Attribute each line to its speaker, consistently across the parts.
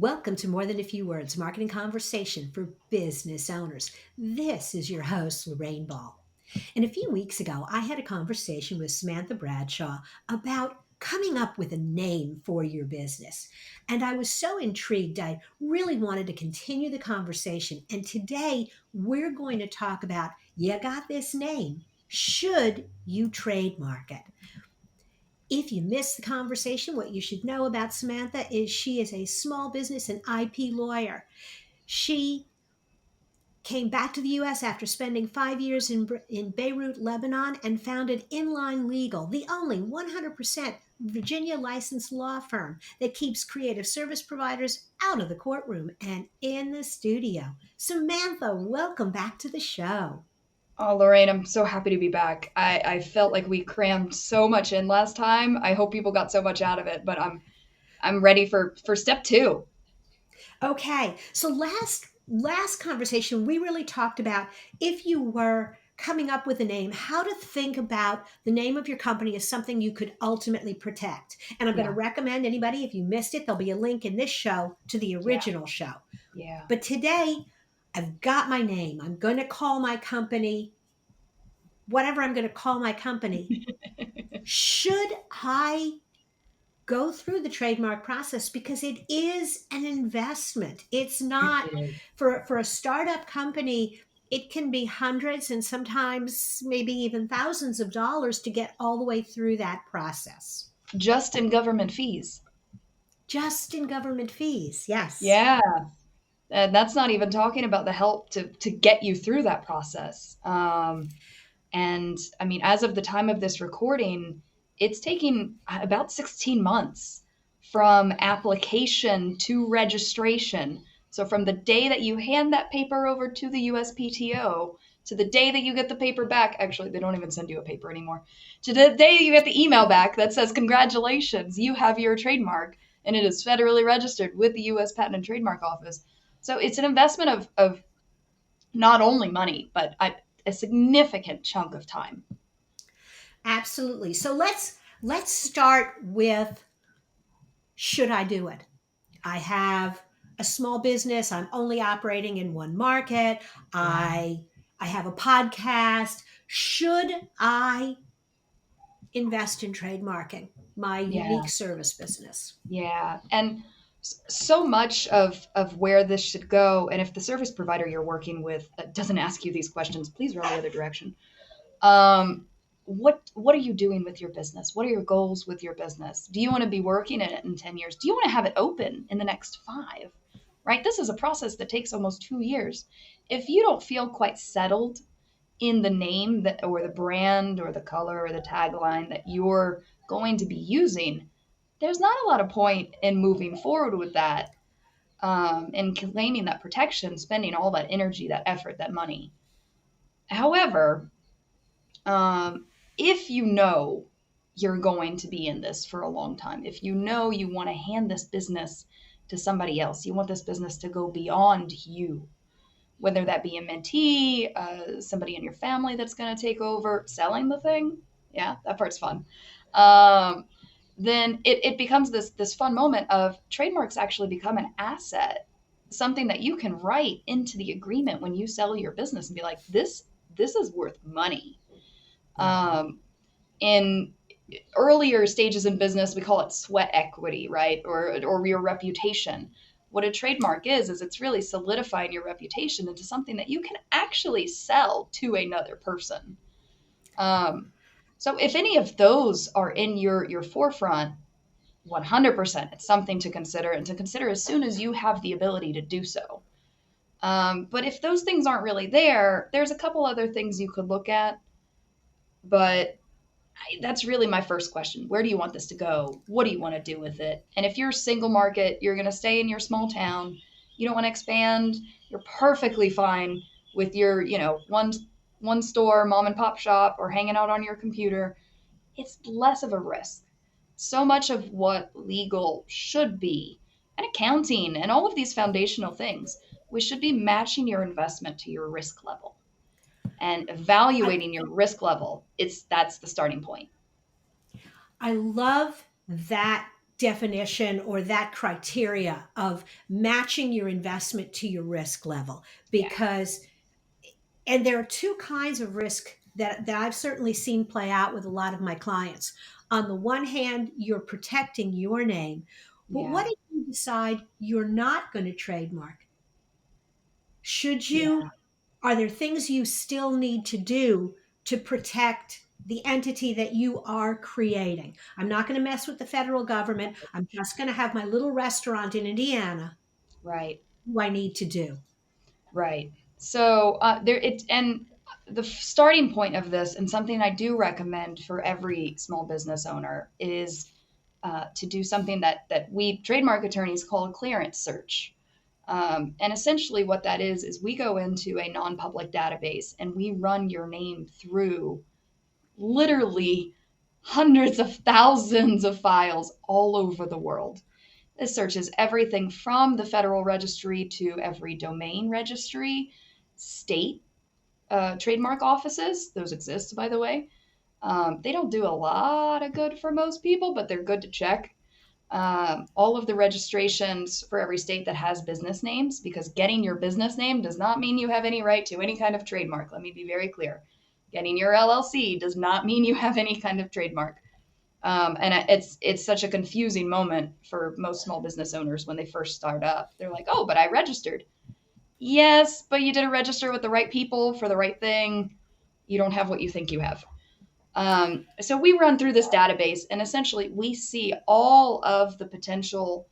Speaker 1: Welcome to More Than a Few Words, Marketing Conversation for Business Owners. This is your host, Lorraine Ball. And a few weeks ago, I had a conversation with Samantha Bradshaw about coming up with a name for your business. And I was so intrigued, I really wanted to continue the conversation. And today, we're going to talk about, you got this name. Should you trademark it? If you missed the conversation, what you should know about Samantha is she is a small business and IP lawyer. She came back to the U.S. after spending 5 years in Beirut, Lebanon, and founded Inline Legal, the only 100% Virginia licensed law firm that keeps creative service providers out of the courtroom and in the studio. Samantha, welcome back to the show.
Speaker 2: Oh, Lorraine, I'm so happy to be back. I felt like we crammed so much in last time. I hope people got so much out of it, but I'm ready for step two.
Speaker 1: Okay, so last conversation we really talked about if you were coming up with a name, how to think about the name of your company as something you could ultimately protect. And I'm going to
Speaker 2: Yeah,
Speaker 1: recommend anybody, if you missed it, there'll be a link in this show to the
Speaker 2: yeah,
Speaker 1: original show.
Speaker 2: yeah.
Speaker 1: But today, I've got my name. I'm going to call my company whatever I'm going to call my company. Should I go through the trademark process, because it is an investment? It's
Speaker 2: It
Speaker 1: not
Speaker 2: is.
Speaker 1: for a startup company. It can be hundreds and sometimes maybe even thousands of dollars to get all the way through that process.
Speaker 2: Just in government fees.
Speaker 1: Just in government fees. Yes.
Speaker 2: Yeah, and that's not even talking about the help to get you through that process. And I mean, as of the time of this recording, it's taking about 16 months from application to registration. So from the day that you hand that paper over to the USPTO to the day that you get the paper back, actually, they don't even send you a paper anymore, to the day you get the email back that says, congratulations, you have your trademark and it is federally registered with the US Patent and Trademark Office. So it's an investment of not only money, but a significant chunk of time.
Speaker 1: Absolutely. So let's start with, should I do it? I have a small business. I'm only operating in one market.
Speaker 2: Yeah.
Speaker 1: I have a podcast. Should I invest in trademarking my
Speaker 2: Yeah.
Speaker 1: unique service business?
Speaker 2: Yeah. And so much of where this should go, and if the service provider you're working with doesn't ask you these questions, please run the other direction. Um, what are you doing with your business? What are your goals with your business? Do you want to be working in it in 10 years? Do you want to have it open in the next 5? Right? This is a process that takes almost 2 years. If you don't feel quite settled in the name that or the brand or the color or the tagline that you're going to be using, there's not a lot of point in moving forward with that, and claiming that protection, spending all that energy, that effort, that money. However, um, if you know you're going to be in this for a long time, if you know you want to hand this business to somebody else, you want this business to go beyond you, whether that be a mentee, somebody in your family that's going to take over selling the thing. Yeah, that part's fun. Um, then it becomes this fun moment of trademarks actually become an asset, something that you can write into the agreement when you sell your business and be like, this is worth money. Um, in earlier stages in business, we call it sweat equity, right? Or your reputation. What a trademark is it's really solidifying your reputation into something that you can actually sell to another person. Um, so if any of those are in your forefront, 100%, it's something to consider, and to consider as soon as you have the ability to do so. But if those things aren't really there, there's a couple other things you could look at. But that's really my first question. Where do you want this to go? What do you want to do with it? And if you're single market, you're going to stay in your small town, you don't want to expand, you're perfectly fine with your, one store, mom and pop shop, or hanging out on your computer. It's less of a risk. So much of what legal should be, and accounting, and all of these foundational things, we should be matching your investment to your risk level and
Speaker 1: I,
Speaker 2: evaluating your risk level. That's the starting point.
Speaker 1: I love that definition or that criteria of matching your investment to your risk level.
Speaker 2: Yeah.
Speaker 1: Because, and there are two kinds of risk that I've certainly seen play out with a lot of my clients. On the one hand, you're protecting your name, but what
Speaker 2: Yeah.
Speaker 1: if you decide you're not going to trademark? Should
Speaker 2: Yeah.
Speaker 1: you, are there things you still need to do to protect the entity that you are creating? I'm not going to mess with the federal government. I'm just going to have my little restaurant in Indiana.
Speaker 2: Right.
Speaker 1: What do I need to do?
Speaker 2: Right. So there it's and the starting point of this, and something I do recommend for every small business owner, is to do something that we trademark attorneys call a clearance search. And essentially, what that is we go into a non-public database and we run your name through literally hundreds of thousands of files all over the world. This searches everything from the federal registry to every domain registry, state trademark offices. Those exist, by the way. They don't do a lot of good for most people, but they're good to check. All of the registrations for every state that has business names, because getting your business name does not mean you have any right to any kind of trademark. Let me be very clear. Getting your LLC does not mean you have any kind of trademark. And it's such a confusing moment for most small business owners when they first start up. They're like, "Oh, but I registered." Yes, but you didn't register with the right people for the right thing. You don't have what you think you have. So we run through this database, and essentially we see all of the potential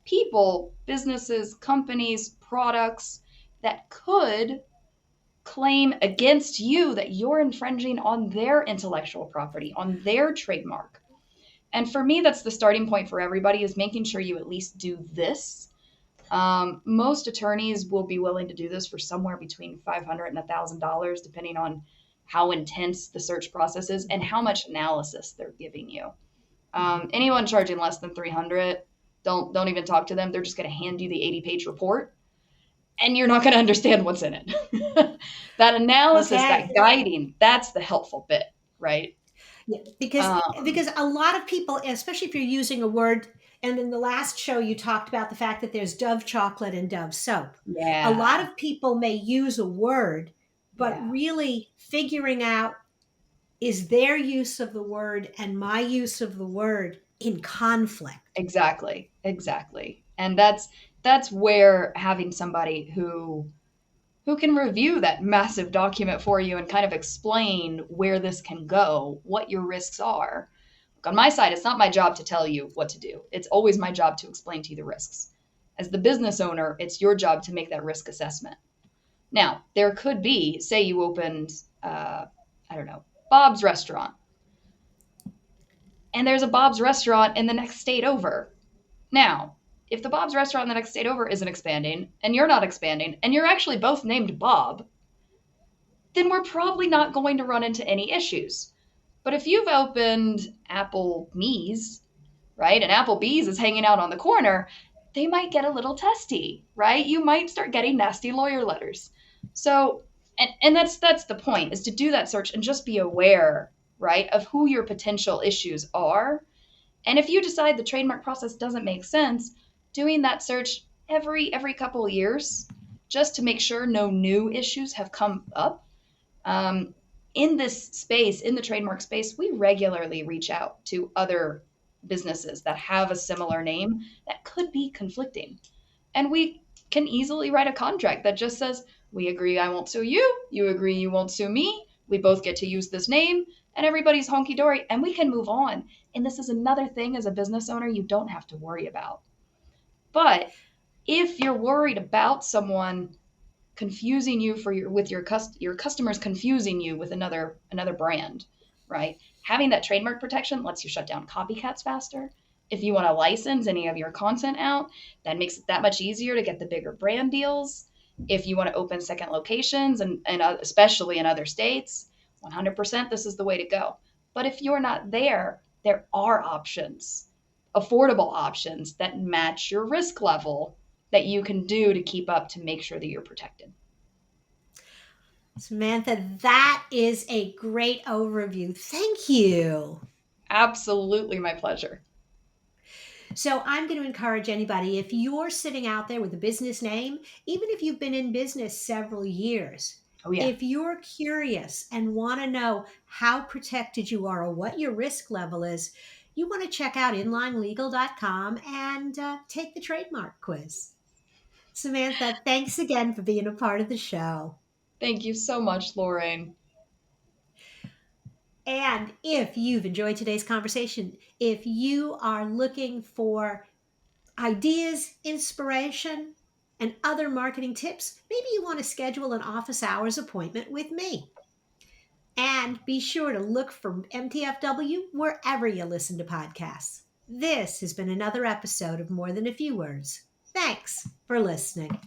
Speaker 2: people, businesses, companies, products that could claim against you that you're infringing on their intellectual property, on their trademark. And for me, that's the starting point for everybody, is making sure you at least do this. Most attorneys will be willing to do this for somewhere between $500 and $1,000, depending on how intense the search process is and how much analysis they're giving you. Anyone charging less than 300, don't even talk to them. They're just going to hand you the 80-page report, and you're not going to understand what's in it. That analysis, that
Speaker 1: Okay.
Speaker 2: guiding, that's the helpful bit, right?
Speaker 1: Yeah, because
Speaker 2: Um,
Speaker 1: because a lot of people, especially if you're using a word, and in the last show you talked about the fact that there's Dove chocolate and Dove soap. A lot
Speaker 2: yeah,
Speaker 1: of people may use a word, but
Speaker 2: yeah.
Speaker 1: really figuring out, is their use of the word and my use of the word in conflict?
Speaker 2: Exactly, exactly. And that's where having somebody who can review that massive document for you and kind of explain where this can go, what your risks are. Look, on my side, it's not my job to tell you what to do. It's always my job to explain to you the risks. As the business owner, it's your job to make that risk assessment. Now, there could be, say you opened, I don't know, Bob's restaurant, and there's a Bob's restaurant in the next state over. Now, if the Bob's restaurant in the next state over isn't expanding, and you're not expanding, and you're actually both named Bob, then we're probably not going to run into any issues. But if you've opened Applebee's, right, and Applebee's is hanging out on the corner, they might get a little testy, right? You might start getting nasty lawyer letters. So, and that's the point, is to do that search and just be aware, right, of who your potential issues are. And if you decide the trademark process doesn't make sense, doing that search every couple of years just to make sure no new issues have come up. In this space, in the trademark space, we regularly reach out to other businesses that have a similar name that could be conflicting. And we can easily write a contract that just says, we agree I won't sue you, you agree you won't sue me, we both get to use this name, and everybody's honky dory, and we can move on. And this is another thing as a business owner you don't have to worry about. But if you're worried about someone confusing you for your customers, confusing you with another brand, right? Having that trademark protection lets you shut down copycats faster. If you want to license any of your content out, that makes it that much easier to get the bigger brand deals. If you want to open second locations, and especially in other states, 100% this is the way to go. But if you're not there, there are options, affordable options that match your risk level, that you can do to keep up to make sure that you're protected.
Speaker 1: Samantha, that is a great overview. Thank you.
Speaker 2: Absolutely my pleasure.
Speaker 1: So I'm going to encourage anybody, if you're sitting out there with a business name, even if you've been in business several years,
Speaker 2: Oh yeah.
Speaker 1: if you're curious and want to know how protected you are or what your risk level is, you want to check out inlinelegal.com and take the trademark quiz. Samantha, thanks again for being a part of the show.
Speaker 2: Thank you so much, Lorraine.
Speaker 1: And if you've enjoyed today's conversation, if you are looking for ideas, inspiration, and other marketing tips, maybe you want to schedule an office hours appointment with me. And be sure to look for MTFW wherever you listen to podcasts. This has been another episode of More Than a Few Words. Thanks for listening.